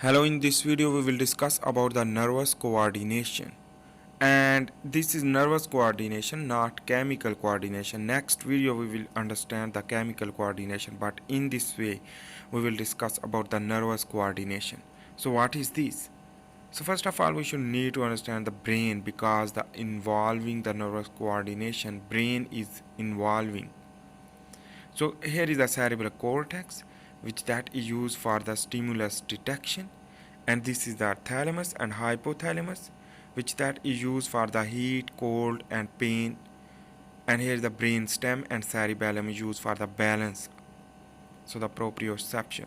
Hello, in this video we will discuss about the nervous coordination, and this is nervous coordination, not chemical coordination. Next video we will understand the chemical coordination, but in this way we will discuss about the nervous coordination. So what is this? So first of all we should need to understand the brain, because the involving the nervous coordination, brain is involving. So here is the cerebral cortex, which that is used for the stimulus detection, and this is the thalamus and hypothalamus, which that is used for the heat, cold and pain, and here is the brain stem and cerebellum is used for the balance, so the proprioception.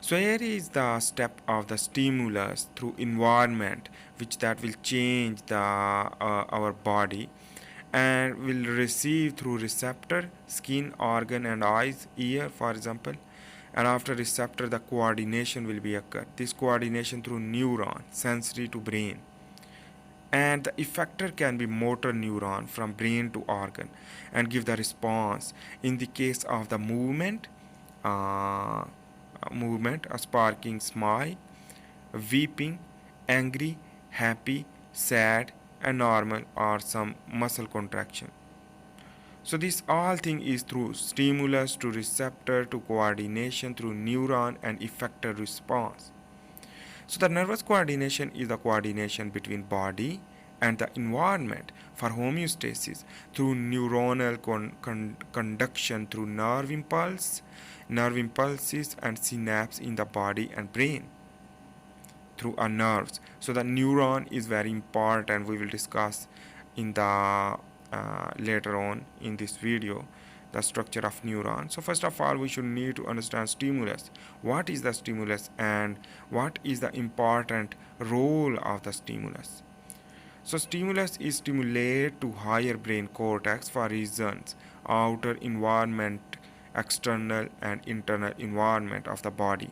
So here is the step of the stimulus through environment, which that will change the our body, and will receive through receptor, skin, organ and eyes, ear for example, and after receptor the coordination will be occur. This coordination through neuron, sensory to brain, and the effector can be motor neuron from brain to organ and give the response. In the case of the uh, movement, a sparking smile, weeping, angry, happy, sad and normal, or some muscle contraction. So this all thing is through stimulus to receptor to coordination through neuron and effector response. So the nervous coordination is the coordination between body and the environment for homeostasis through neuronal conduction through nerve impulses and synapse in the body and brain through our nerves. So the neuron is very important. We will discuss in the later on in this video the structure of neuron. So first of all we should need to understand stimulus. What is the stimulus and what is the important role of the stimulus? So stimulus is stimulate to higher brain cortex for reasons outer environment, external and internal environment of the body.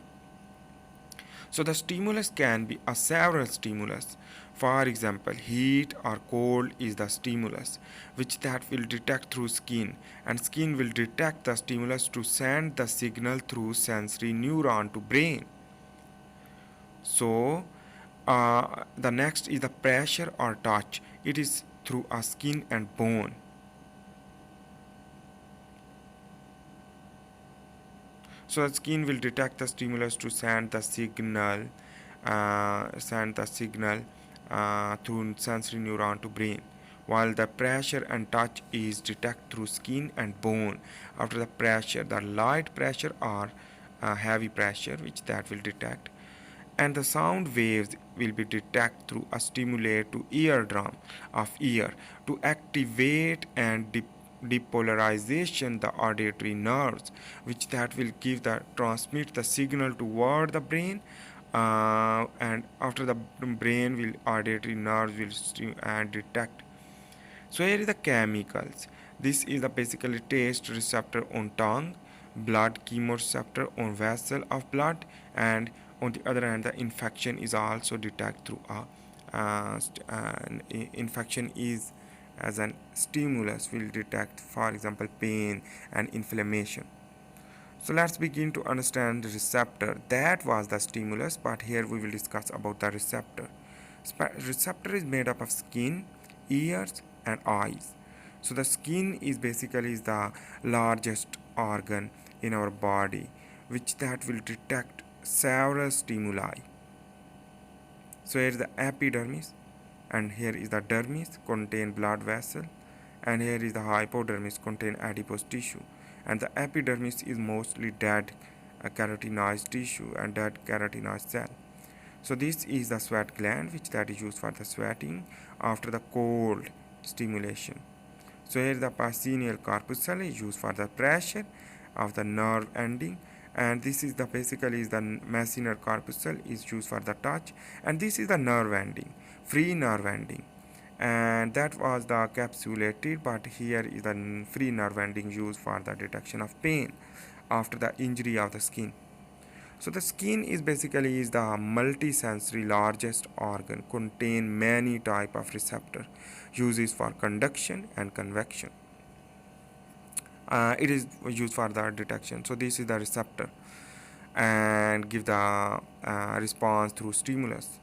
So the stimulus can be a several stimulus. For example, heat or cold is the stimulus, which that will detect through skin, and skin will detect the stimulus to send the signal through sensory neuron to brain. So the next is the pressure or touch. It is through a skin and bone. So the skin will detect the stimulus to send the signal through sensory neuron to brain, while the pressure and touch is detected through skin and bone. After the pressure, the light pressure or heavy pressure, which that will detect, and the sound waves will be detected through a stimulate to eardrum of ear to activate and depolarization the auditory nerves, which that will give the transmit the signal toward the brain, and after the brain will auditory nerves will detect. So here is the chemicals. This is the basically taste receptor on tongue, blood chemoreceptor on vessel of blood, and on the other hand the infection is also detected through infection is as an stimulus will detect, for example, pain and inflammation. So let's begin to understand the receptor. That was the stimulus, but here we will discuss about the receptor. Receptor is made up of skin, ears and eyes. So the skin is basically the largest organ in our body, which that will detect several stimuli. So here is the epidermis, and here is the dermis, contain blood vessel, and here is the hypodermis, contain adipose tissue, and the epidermis is mostly dead keratinized tissue and dead keratinized cell. So this is the sweat gland, which that is used for the sweating after the cold stimulation. So here the pineal corpuscle is used for the pressure of the nerve ending, and this is the basically is the masseter corpuscle is used for the touch, and this is the nerve ending, free nerve ending, and that was the capsulated, but here is the free nerve ending used for the detection of pain after the injury of the skin. So the skin is basically is the multisensory largest organ, contain many type of receptor, uses for conduction and convection. It is used for the detection. So this is the receptor, and give the response through stimulus.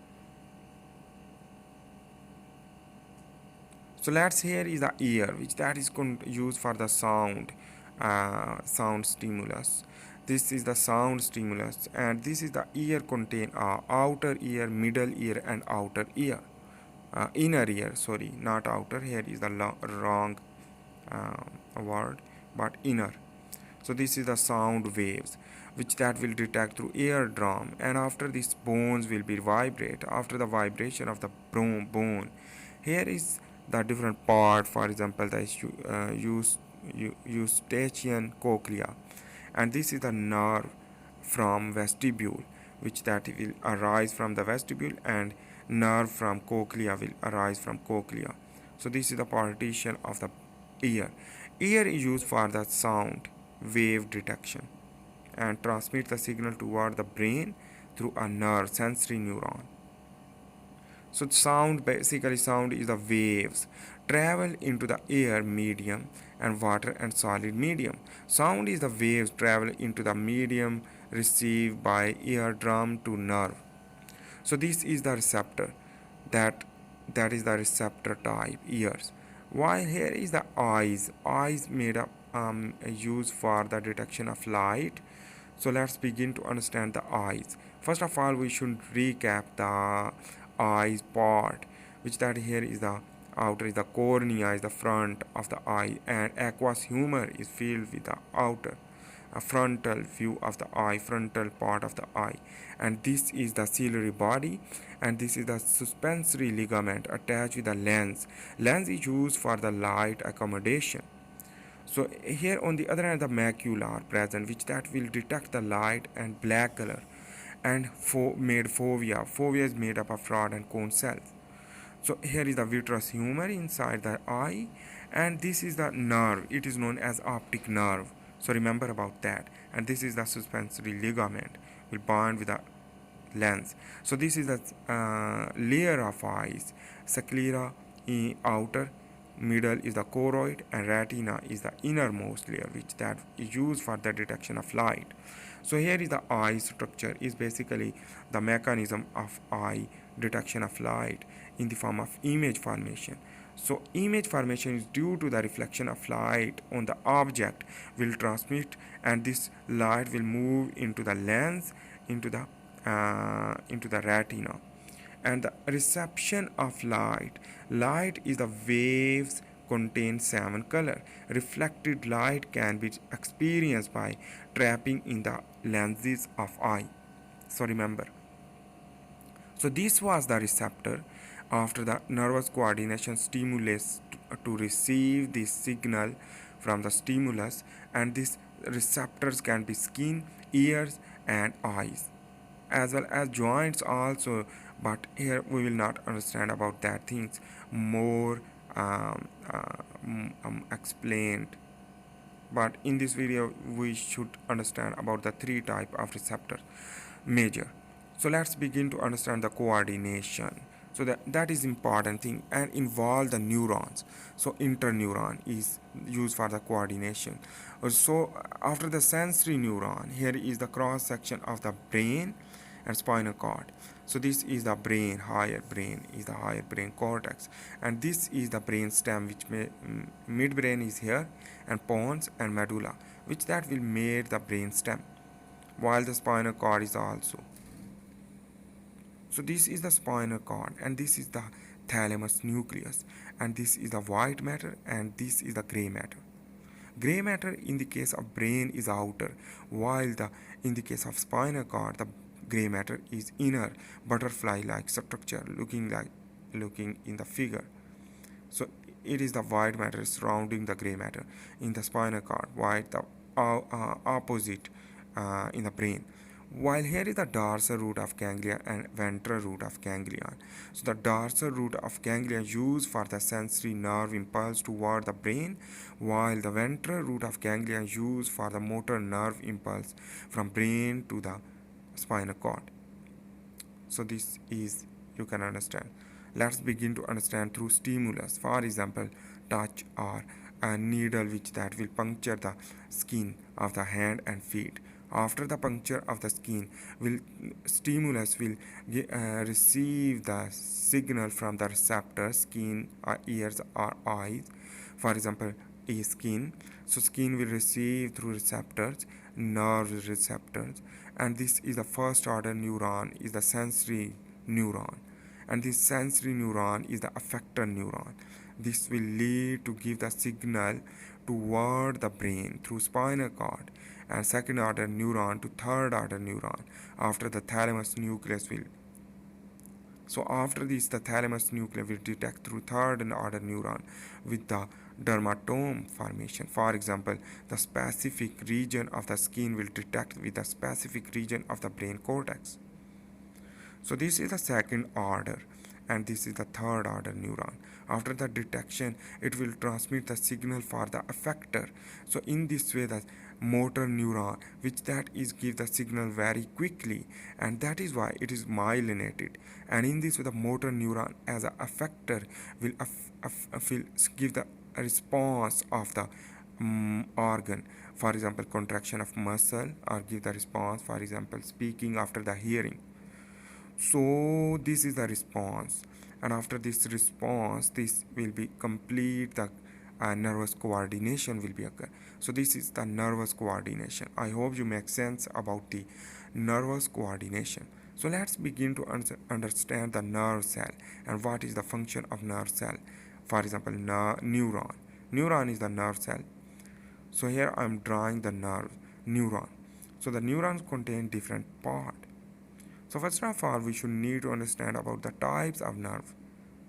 So let's here is the ear, which that is used for the sound stimulus. This is the sound stimulus, and this is the ear contain outer ear, middle ear, and outer ear. Inner ear, sorry, not outer. Here is the wrong word, but inner. So this is the sound waves which that will detect through eardrum, and after this bones will be vibrate. After the vibration of the bone, here is the different part. For example, the eustachian cochlea, and this is the nerve from vestibule, which that will arise from the vestibule, and nerve from cochlea will arise from cochlea. So this is the partition of the ear. Ear is used for the sound wave detection and transmit the signal toward the brain through a nerve, sensory neuron. So sound, basically sound is the waves travel into the air medium and water and solid medium. Sound is the waves travel into the medium received by eardrum to nerve. So this is the receptor, that that is the receptor type, ears. While here is the eyes made up used for the detection of light. So let's begin to understand the eyes. First of all, we should recap the eyes part, which that here is the outer is the cornea, is the front of the eye, and aqueous humor is filled with the outer a frontal view of the eye, frontal part of the eye, and this is the ciliary body, and this is the suspensory ligament attached with the lens. Lens is used for the light accommodation. So here on the other hand, the macula are present, which that will detect the light and black color, and made fovea. Fovea is made up of rod and cone cells. So here is the vitreous humor inside the eye, and this is the nerve. It is known as optic nerve. So remember about that. And this is the suspensory ligament will bond with the lens. So this is the layer of eyes. Sclera outer, middle is the choroid, and retina is the innermost layer, which that is used for the detection of light. So here is the eye structure, is basically the mechanism of eye detection of light in the form of image formation. So image formation is due to the reflection of light on the object will transmit, and this light will move into the lens, into the retina. And the reception of light. Light is the waves contain 7 color. Reflected light can be experienced by trapping in the lenses of eye. So remember. So this was the receptor. After the nervous coordination stimulus to receive this signal from the stimulus, and these receptors can be skin, ears, and eyes, as well as joints also, but here we will not understand about that things more explained. But in this video we should understand about the 3 type of receptor major. So let's begin to understand the coordination. So that is important thing and involve the neurons. So interneuron is used for the coordination. So after the sensory neuron, here is the cross section of the brain and spinal cord. So this is the brain, higher brain is the higher brain cortex, and this is the brain stem, which midbrain is here, and pons and medulla, which that will make the brain stem, while the spinal cord is also. So this is the spinal cord, and this is the thalamus nucleus, and this is the white matter, and this is the gray matter. Gray matter in the case of brain is outer, while in the case of spinal cord, the gray matter is inner, butterfly-like structure, looking in the figure. So it is the white matter surrounding the gray matter in the spinal cord, while the opposite in the brain. While here is the dorsal root of ganglia and ventral root of ganglion. So the dorsal root of ganglia used for the sensory nerve impulse toward the brain, while the ventral root of ganglia used for the motor nerve impulse from brain to the spinal cord. So this is, you can understand. Let's begin to understand through stimulus. For example, touch or a needle which that will puncture the skin of the hand and feet. After the puncture of the skin, will stimulus will receive the signal from the receptor, skin, or ears, or eyes. For example, a skin. So skin will receive through receptors, nerve receptors, and this is the first order neuron, is the sensory neuron, and this sensory neuron is the effector neuron. This will lead to give the signal toward the brain through spinal cord, and second order neuron to third order neuron after the thalamus nucleus will. So after this, the thalamus nucleus will detect through third order neuron with the dermatome formation. For example, the specific region of the skin will detect with the specific region of the brain cortex. So this is the second order, and this is the third order neuron. After the detection, it will transmit the signal for the effector. So in this way, the motor neuron, which that is give the signal very quickly, and that is why it is myelinated. And in this way, the motor neuron as a effector will give the response of the organ. For example, contraction of muscle, or give the response. For example, speaking after the hearing. So this is the response, and after this response, this will be complete the nervous coordination will be occur. So this is the nervous coordination. I hope you make sense about the nervous coordination. So let's begin to understand the nerve cell and what is the function of nerve cell. For example, neuron is the nerve cell. So here I am drawing the neuron. So the neurons contain different parts. So first of all, we should need to understand about the types of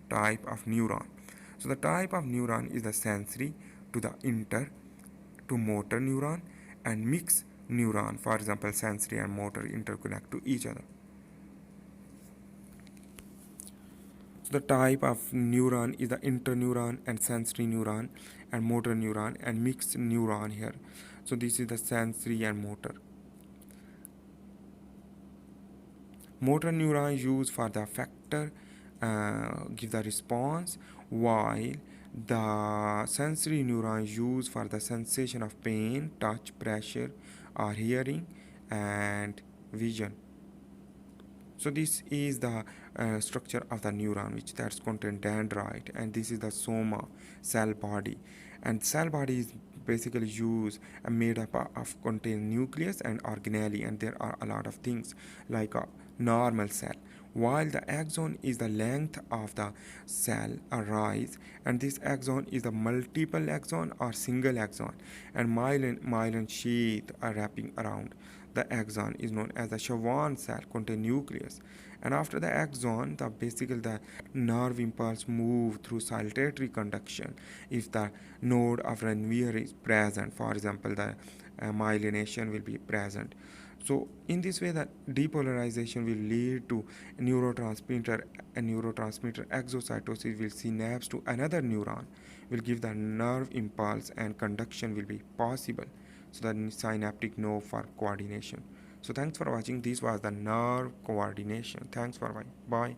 type of neuron. So the type of neuron is the sensory to the to motor neuron, and mixed neuron. For example, sensory and motor interconnect to each other. So the type of neuron is the interneuron and sensory neuron and motor neuron and mixed neuron here. So this is the sensory and motor. Motor neuron used for the effector, give the response, while the sensory neuron used for the sensation of pain, touch, pressure, or hearing, and vision. So this is the structure of the neuron, which that's contain dendrite, and this is the soma, cell body, and cell body is basically used and made up of contain nucleus and organelle, and there are a lot of things like a normal cell, while the axon is the length of the cell arise, and this axon is the multiple axon or single axon, and myelin sheath are wrapping around the axon is known as the Schwann cell contain nucleus, and after the axon, the nerve impulse move through saltatory conduction if the node of Ranvier is present. For example, the myelination will be present. So in this way, the depolarization will lead to neurotransmitter, and neurotransmitter exocytosis will synapse to another neuron, will give the nerve impulse, and conduction will be possible. So the synaptic node for coordination. So thanks for watching. This was the nerve coordination. Thanks for watching. Bye.